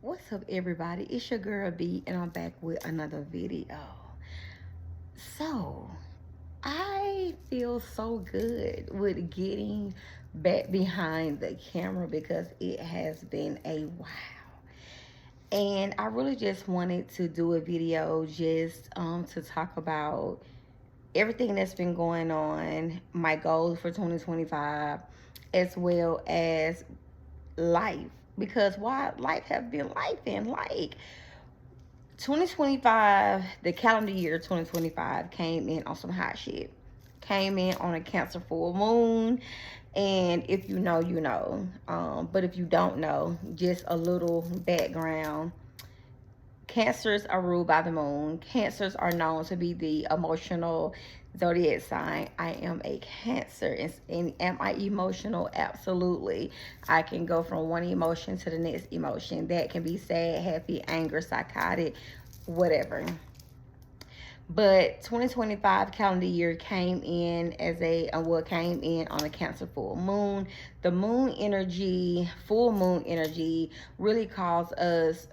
What's up, everybody? It's your girl B, and I'm back with another video. So, I feel so good with getting back behind the camera because it has been a while. And I really just wanted to do a video just to talk about everything that's been going on, my goals for 2025, as well as life. Because why life have been life in like 2025, the calendar year 2025 came in on some hot shit. Came in on a Cancer full moon. And if you know, you know. But if you don't know, just a little background. Cancers are ruled by the moon. Cancers are known to be the emotional zodiac sign. I am a Cancer. And am I emotional? Absolutely. I can go from one emotion to the next emotion. That can be sad, happy, anger, psychotic, whatever. But 2025 calendar year came in as came in on a Cancer full moon. The moon energy, full moon energy, really calls us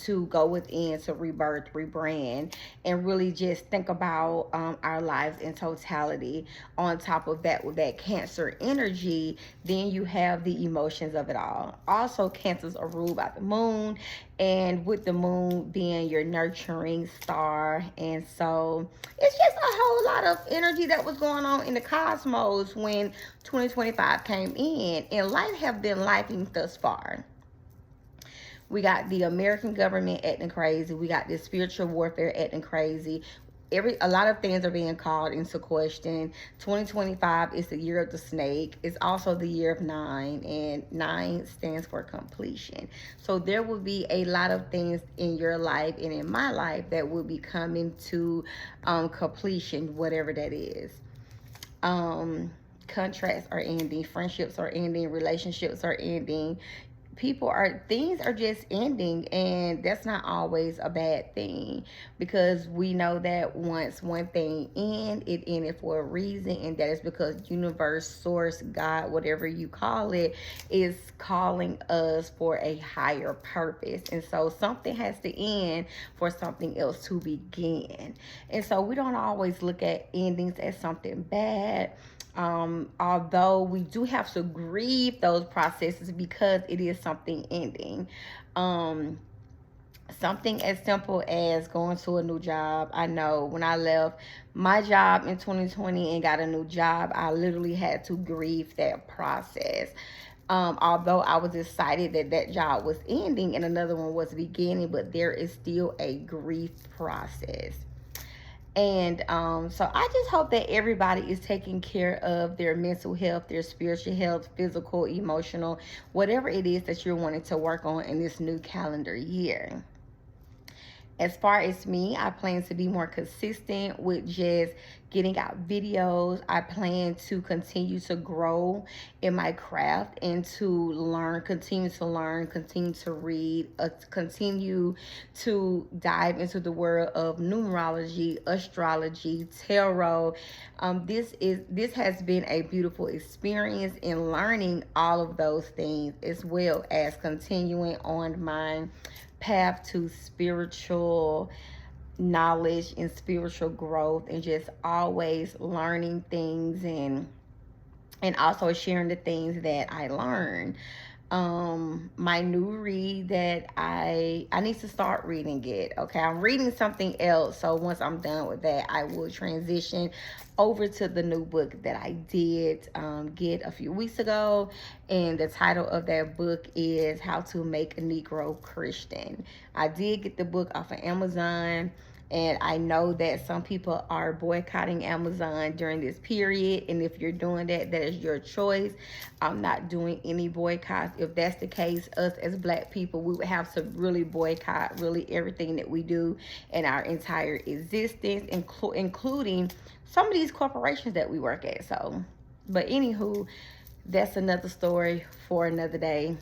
to go within, to rebirth, rebrand, and really just think about our lives in totality. On top of that, with that Cancer energy, then you have the emotions of it all. Also, Cancers are ruled by the moon, and with the moon being your nurturing star. And so it's just a whole lot of energy that was going on in the cosmos when 2025 came in, and life have been lifing thus far. We got the American government acting crazy. We got this spiritual warfare acting crazy. A lot of things are being called into question. 2025 is the year of the snake. It's also the year of nine, and nine stands for completion. So there will be a lot of things in your life and in my life that will be coming to completion, whatever that is. Um, Contracts are ending, friendships are ending, relationships are ending, things are just ending, and that's not always a bad thing, because we know that once one thing it ended for a reason, and that is because universe, source, God, whatever you call it, is calling us for a higher purpose. And so something has to end for something else to begin. And so we don't always look at endings as something bad, although we do have to grieve those processes because it is something ending. Um, Something as simple as going to a new job. I know when I left my job in 2020 and got a new job, I literally had to grieve that process. Although I was excited that that job was ending and another one was beginning, but there is still a grief process. And so I just hope that everybody is taking care of their mental health, their spiritual health, physical, emotional, whatever it is that you're wanting to work on in this new calendar year. As far as me, I plan to be more consistent with just getting out videos. I plan to continue to grow in my craft and to learn, continue to read, continue to dive into the world of numerology, astrology, tarot. This has been a beautiful experience in learning all of those things, as well as continuing on my path to spiritual knowledge and spiritual growth, and just always learning things, and also sharing the things that I learned. My new read that I need to start reading it. Okay, I'm reading something else, so once I'm done with that, I will transition over to the new book that I did get a few weeks ago. And the title of that book is How to Make a Negro Christian. I did get the book off of Amazon, and I know that some people are boycotting Amazon during this period. And if you're doing that, that is your choice. I'm not doing any boycotts. If that's the case, us as Black people, we would have to really boycott really everything that we do in our entire existence, including some of these corporations that we work at. So, but anywho, that's another story for another day.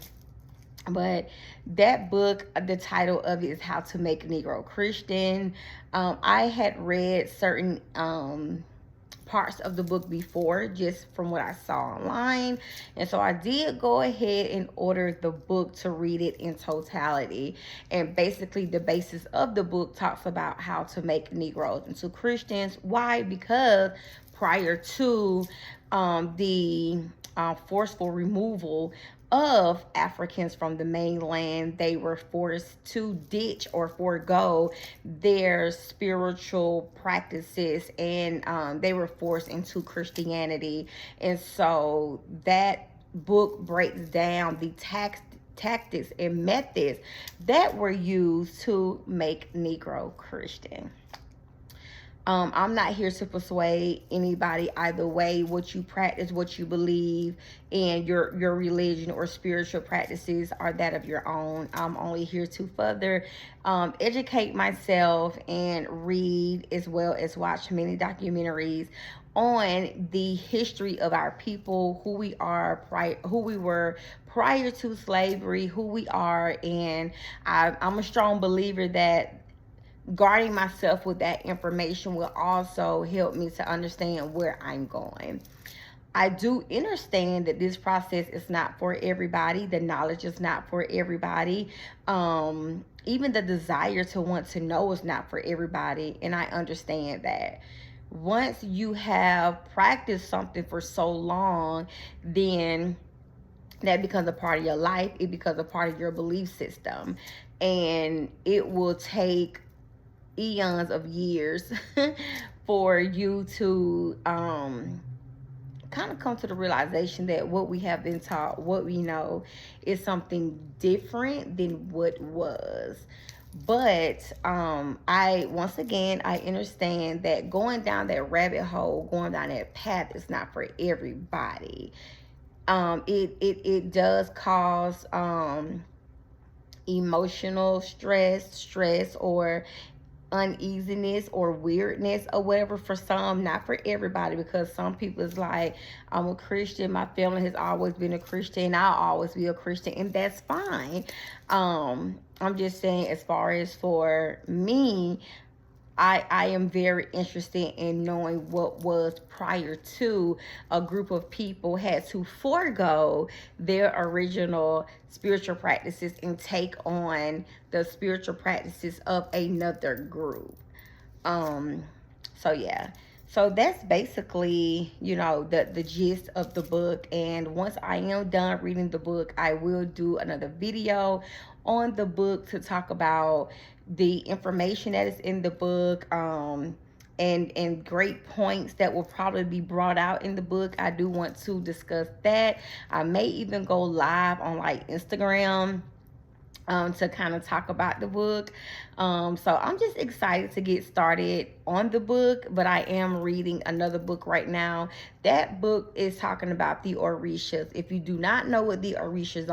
But that book, the title of it is How to Make a Negro Christian. I had read certain parts of the book before, just from what I saw online. And so I did go ahead and order the book to read it in totality. And basically, the basis of the book talks about how to make Negroes into Christians. Why? Because prior to the forceful removal of Africans from the mainland, they were forced to ditch or forego their spiritual practices, and they were forced into Christianity. And so that book breaks down the tactics and methods that were used to make Negro Christian. I'm not here to persuade anybody either way. What you practice, what you believe, and your religion or spiritual practices are that of your own. I'm only here to further educate myself and read, as well as watch many documentaries on the history of our people, who we were prior to slavery, who we are. And I'm a strong believer that guarding myself with that information will also help me to understand where I'm going. I do understand that this process is not for everybody. The knowledge is not for everybody. Even the desire to want to know is not for everybody. And I understand that. Once you have practiced something for so long, then that becomes a part of your life. It becomes a part of your belief system. And it will take eons of years for you to kind of come to the realization that what we have been taught, what we know, is something different than what was. But I understand that going down that rabbit hole, going down that path, is not for everybody. It does cause emotional stress, or uneasiness or weirdness or whatever for some, not for everybody, because some people is like, I'm a Christian, my family has always been a Christian, I'll always be a Christian, and that's fine. I'm just saying, as far as for me, I am very interested in knowing what was prior to a group of people had to forego their original spiritual practices and take on the spiritual practices of another group. So yeah. So that's basically, the gist of the book. And once I am done reading the book, I will do another video on the book to talk about the information that is in the book, and great points that will probably be brought out in the book. I do want to discuss that. I may even go live on like Instagram to kind of talk about the book. So I'm just excited to get started on the book, but I am reading another book right now. That book is talking about the Orishas. If you do not know what the Orishas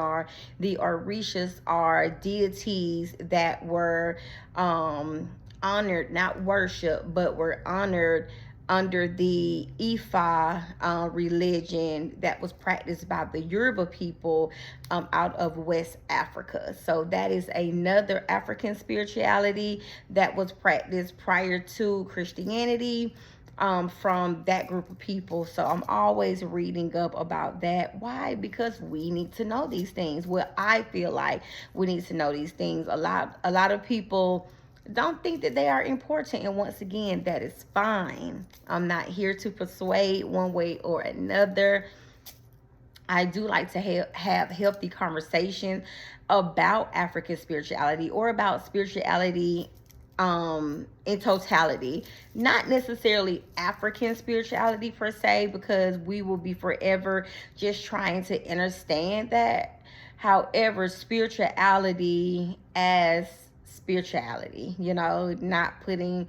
are deities that were honored, not worshiped, but were honored under the Ifa religion that was practiced by the Yoruba people out of West Africa. So that is another African spirituality that was practiced prior to Christianity from that group of people. So I'm always reading up about that. Why? Because we need to know these things. Well, I feel like we need to know these things. A lot of people don't think that they are important, and once again, that is fine. I'm not here to persuade one way or another. I do like to have healthy conversations about African spirituality, or about spirituality in totality, not necessarily African spirituality per se, because we will be forever just trying to understand that. However, spirituality as spirituality, not putting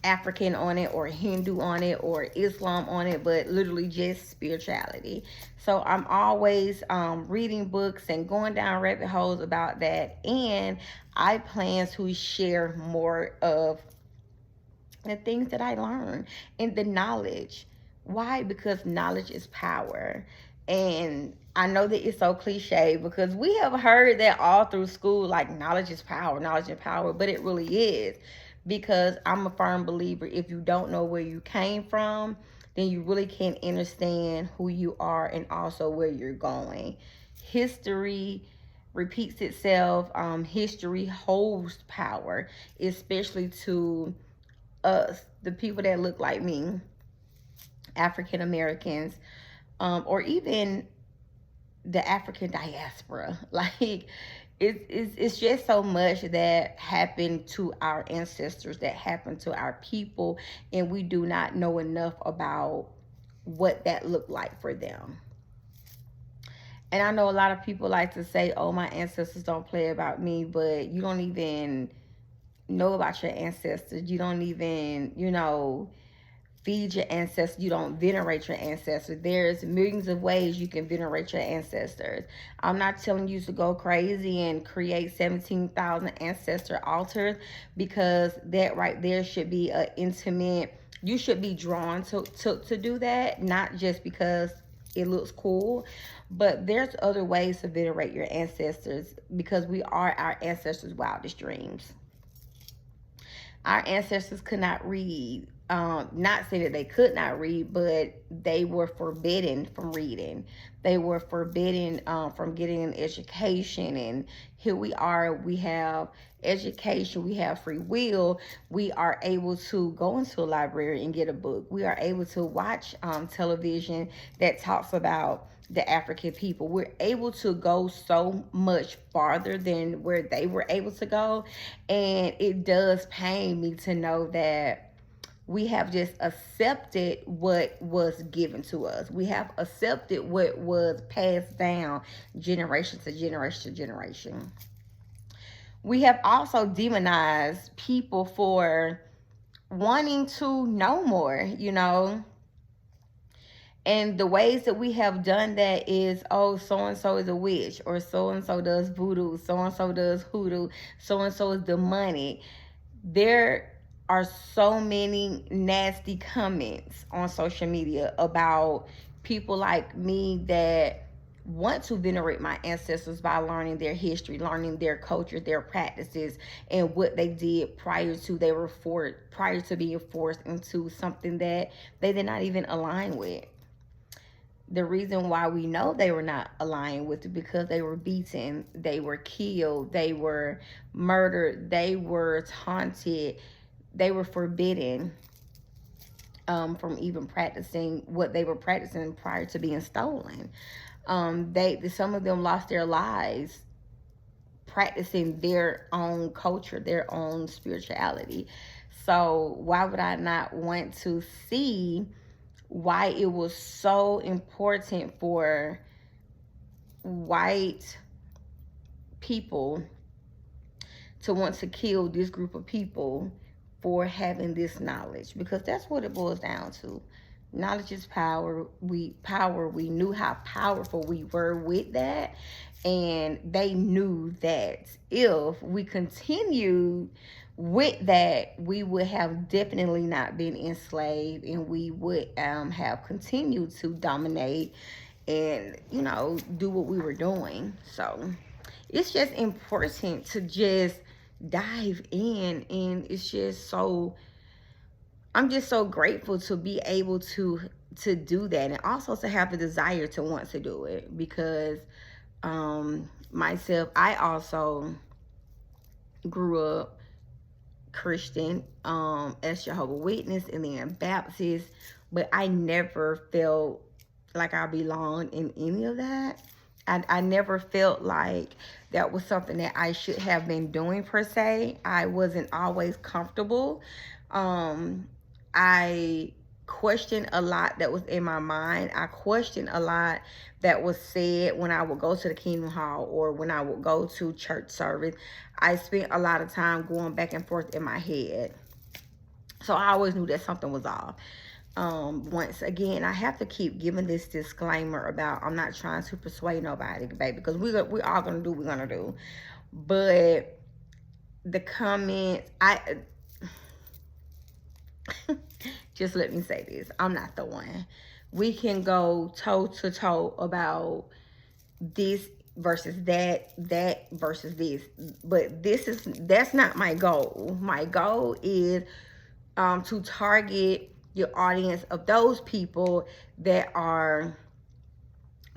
African on it, or Hindu on it, or Islam on it, but literally just spirituality. So I'm always reading books and going down rabbit holes about that, and I plan to share more of the things that I learned and the knowledge. Why? Because knowledge is power. And I know that it's so cliche, because we have heard that all through school, like knowledge is power, but it really is. Because I'm a firm believer, if you don't know where you came from, then you really can't understand who you are and also where you're going. History repeats itself. History holds power, especially to us, the people that look like me, African Americans, or even the African diaspora. Like, it's just so much that happened to our ancestors, that happened to our people, and we do not know enough about what that looked like for them. And I know a lot of people like to say, oh, my ancestors don't play about me, but you don't even know about your ancestors. You don't even, feed your ancestors. You don't venerate your ancestors. There's millions of ways you can venerate your ancestors. I'm not telling you to go crazy and create 17,000 ancestor altars, because that right there should be an intimate, you should be drawn to do that, not just because it looks cool, but there's other ways to venerate your ancestors, because we are our ancestors' wildest dreams. Our ancestors could not read. Not say that they could not read, but they were forbidden from reading. They were forbidden from getting an education. And here we are, we have education, we have free will. We are able to go into a library and get a book. We are able to watch television that talks about the African people. We're able to go so much farther than where they were able to go. And it does pain me to know that we have just accepted what was given to us. We have accepted what was passed down generation to generation to generation. We have also demonized people for wanting to know more. And the ways that we have done that is, oh, so-and-so is a witch, or so-and-so does voodoo, so-and-so does hoodoo, so-and-so is demonic. There are so many nasty comments on social media about people like me that want to venerate my ancestors by learning their history, learning their culture, their practices, and what they did prior to being forced into something that they did not even align with. The reason why we know they were not aligned with it, because they were beaten, they were killed, they were murdered, they were taunted, they were forbidden from even practicing what they were practicing prior to being stolen. Some of them lost their lives practicing their own culture, their own spirituality. So why would I not want to see why it was so important for white people to want to kill this group of people for having this knowledge? Because that's what it boils down to. Knowledge is power. We knew how powerful we were with that, and they knew that if we continued with that, we would have definitely not been enslaved, and we would have continued to dominate and do what we were doing. So it's just important to just dive in, and it's just so, I'm just so grateful to be able to do that, and also to have the desire to want to do it, because myself, I also grew up Christian, as Jehovah's Witness and then Baptist, but I never felt like I belonged in any of that. I never felt like that was something that I should have been doing per se. I wasn't always comfortable. I questioned a lot that was in my mind. I questioned a lot that was said when I would go to the Kingdom Hall or when I would go to church service. I spent a lot of time going back and forth in my head. So I always knew that something was off. Once again, I have to keep giving this disclaimer about I'm not trying to persuade nobody, baby, because we're all going to do what we're going to do. But the comments, just let me say this. I'm not the one. We can go toe to toe about this versus that versus this. But that's not my goal. My goal is to target your audience of those people that are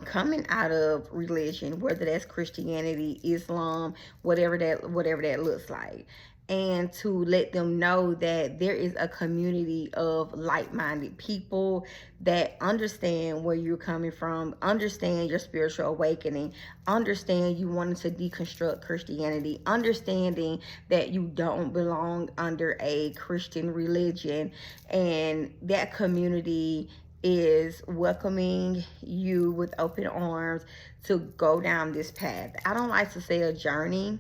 coming out of religion, whether that's Christianity, Islam, whatever that looks like, and to let them know that there is a community of like-minded people that understand where you're coming from, understand your spiritual awakening, understand you wanting to deconstruct Christianity, understanding that you don't belong under a Christian religion, and that community is welcoming you with open arms to go down this path. I don't like to say a journey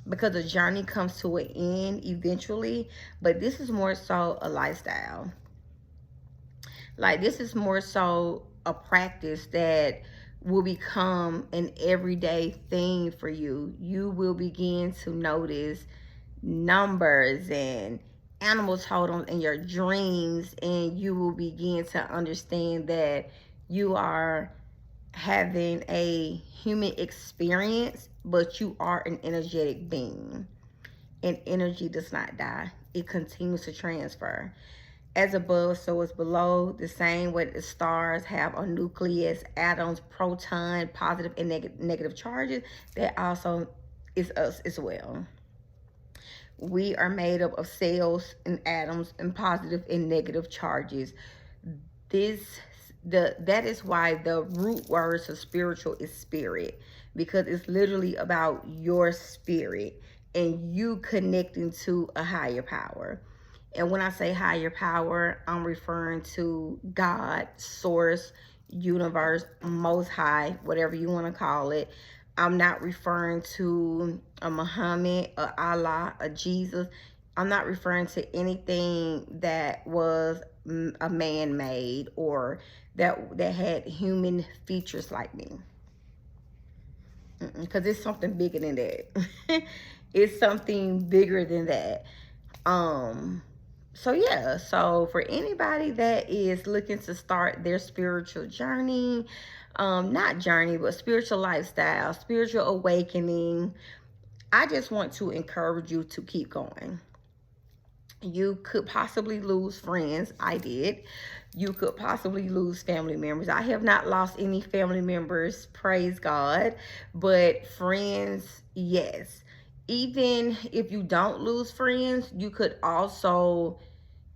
because a journey comes to an end eventually, but this is more so a lifestyle. Like, this is more so a practice that will become an everyday thing for you. You will begin to notice numbers and animal totems in your dreams, and you will begin to understand that you are having a human experience, but you are an energetic being, and energy does not die. It continues to transfer. As above, so is below. The same way the stars have a nucleus, atoms, proton, positive and negative charges, that also is us as well. We are made up of cells and atoms and positive and negative charges. That is why the root words of spiritual is spirit, because it's literally about your spirit and you connecting to a higher power. And when I say higher power, I'm referring to God, source, universe, most high, whatever you want to call it. I'm not referring to a Muhammad, a Allah, a Jesus. I'm not referring to anything that was a man-made or that had human features like me. Because it's something bigger than that. It's something bigger than that. So yeah, so for anybody that is looking to start their spiritual journey, not journey, but spiritual lifestyle, spiritual awakening, I just want to encourage you to keep going. You could possibly lose friends. I did. You could possibly lose family members. I have not lost any family members, praise God, but friends, yes. Even if you don't lose friends, you could also,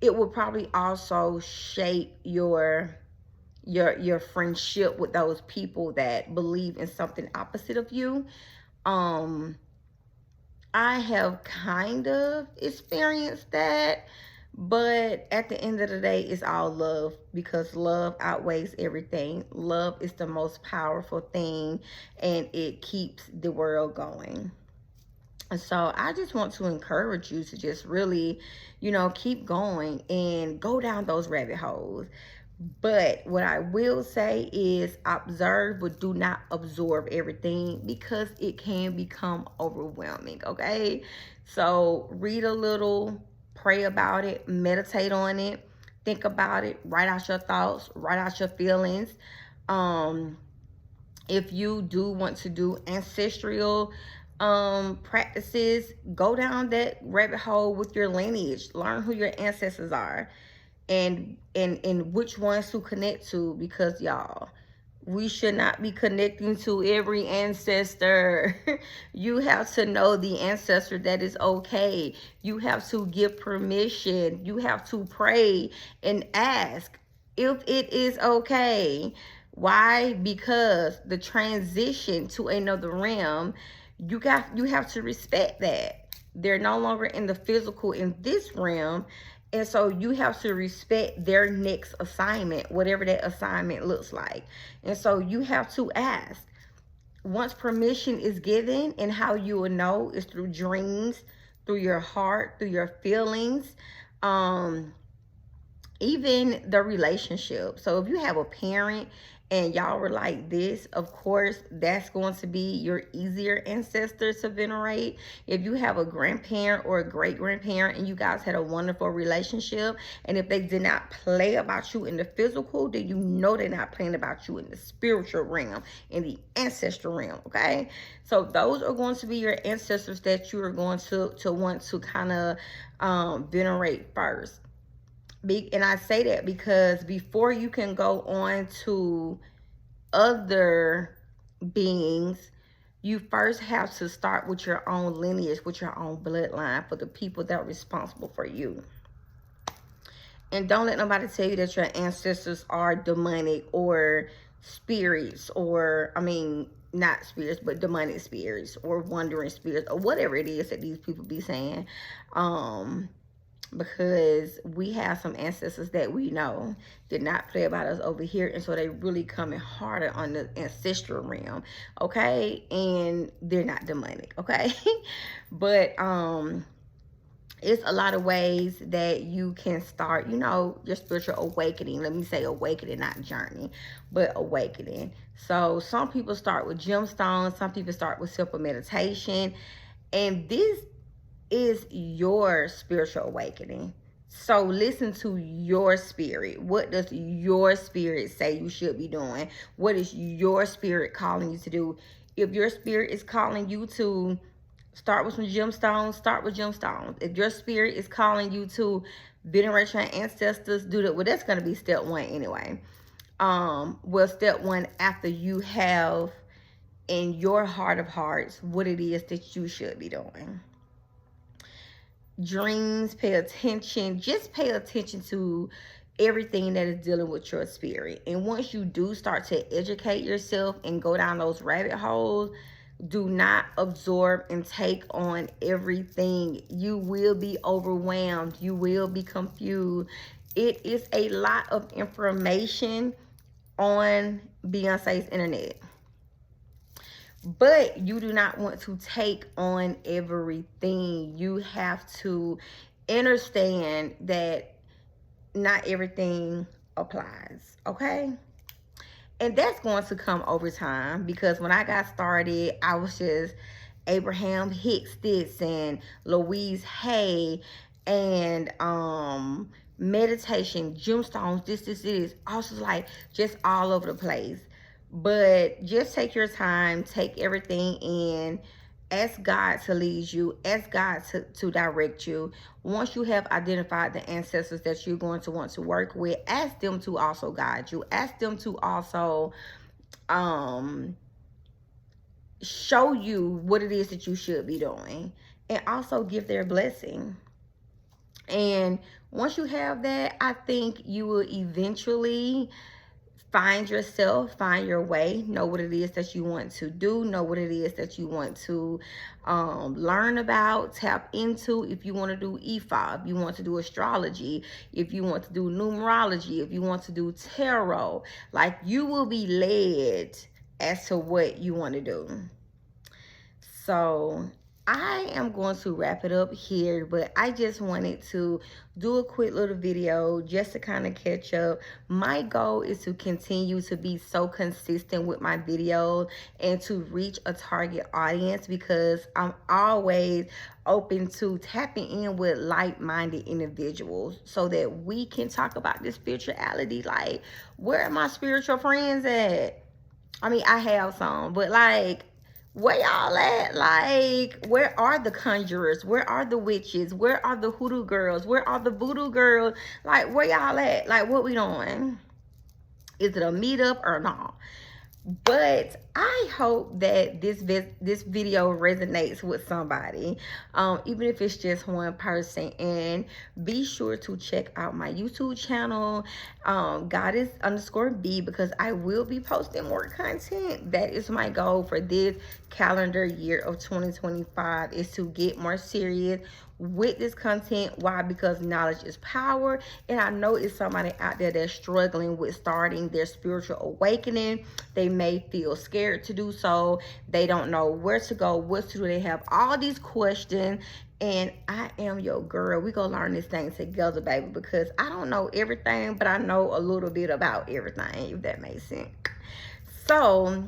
it will probably also shape your friendship with those people that believe in something opposite of you. I have kind of experienced that, but at the end of the day, it's all love, because love outweighs everything. Love is the most powerful thing, and it keeps the world going. And so I just want to encourage you to just really, keep going and go down those rabbit holes. But what I will say is observe, but do not absorb everything, because it can become overwhelming, okay? So read a little, pray about it, meditate on it, think about it, write out your thoughts, write out your feelings. If you do want to do ancestral practices, go down that rabbit hole with your lineage. Learn who your ancestors are and which ones to connect to, because y'all, we should not be connecting to every ancestor. You have to know the ancestor that is okay. You have to give permission. You have to pray and ask if it is okay. Why? Because the transition to another realm, you have to respect that. They're no longer in the physical in this realm. And so you have to respect their next assignment, whatever that assignment looks like. And so you have to ask. Once permission is given, and how you will know is through dreams, through your heart, through your feelings, even the relationship. So if you have a parent and y'all were like this, of course, that's going to be your easier ancestor to venerate. If you have a grandparent or a great-grandparent and you guys had a wonderful relationship, and if they did not play about you in the physical, then you know they're not playing about you in the spiritual realm, in the ancestral realm, okay? So those are going to be your ancestors that you are going to want to kind of venerate first. And I say that because before you can go on to other beings, you first have to start with your own lineage, with your own bloodline, for the people that are responsible for you. And don't let nobody tell you that your ancestors are demonic or spirits, or, I mean, not spirits, but demonic spirits or wandering spirits or whatever it is that these people be saying. Because we have some ancestors that we know did not play about us over here, and so they really coming harder on the ancestral realm, okay? And they're not demonic, okay? But it's a lot of ways that you can start, you know, your spiritual awakening. Let me say awakening, not journey, but awakening. So some people start with gemstones, some people start with simple meditation, and this is your spiritual awakening. So listen to your spirit. What does your spirit say you should be doing? What is your spirit calling you to do? If your spirit is calling you to start with some gemstones, start with gemstones. If your spirit is calling you to venerate your ancestors, do that. Well, that's going to be step one anyway. Well, step one, after you have in your heart of hearts what it is that you should be doing. Dreams, pay attention. Just pay attention to everything that is dealing with your spirit. And once you do start to educate yourself and go down those rabbit holes, do not absorb and take on everything. You will be overwhelmed. You will be confused. It is a lot of information on Beyonce's internet. But you do not want to take on everything. You have to understand that not everything applies, okay? And that's going to come over time, because when I got started, I was just Abraham Hicks this and Louise Hay and meditation, gemstones, this. Also like just all over the place. But just take your time, take everything in, ask God to lead you, ask God to direct you. Once you have identified the ancestors that you're going to want to work with, ask them to also guide you. Ask them to also show you what it is that you should be doing, and also give their blessing. And once you have that, I think you will eventually find yourself, find your way, know what it is that you want to do, know what it is that you want to learn about, tap into. If you want to do Ifa, if you want to do astrology, if you want to do numerology, if you want to do tarot, like, you will be led as to what you want to do. So I am going to wrap it up here, but I just wanted to do a quick little video just to kind of catch up. My goal is to continue to be so consistent with my videos and to reach a target audience, because I'm always open to tapping in with like-minded individuals so that we can talk about this spirituality. Like, where are my spiritual friends at? I mean, I have some, but like, where y'all at? Like, where are the conjurers? Where are the witches? Where are the hoodoo girls? Where are the voodoo girls? Like, where y'all at? Like, what we doing? Is it a meetup or not? But I hope that this video resonates with somebody, even if it's just one person. And be sure to check out my YouTube channel, Goddess_B, because I will be posting more content. That is my goal for this calendar year of 2025, is to get more serious with this content. Why? Because knowledge is power, and I know it's somebody out there that's struggling with starting their spiritual awakening. They may feel scared to do so. They don't know where to go, what to do. They have all these questions, and I am your girl. We gonna learn this thing together, baby, because I don't know everything, but I know a little bit about everything, if that makes sense. So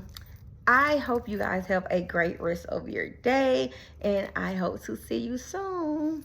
I hope you guys have a great rest of your day, and I hope to see you soon.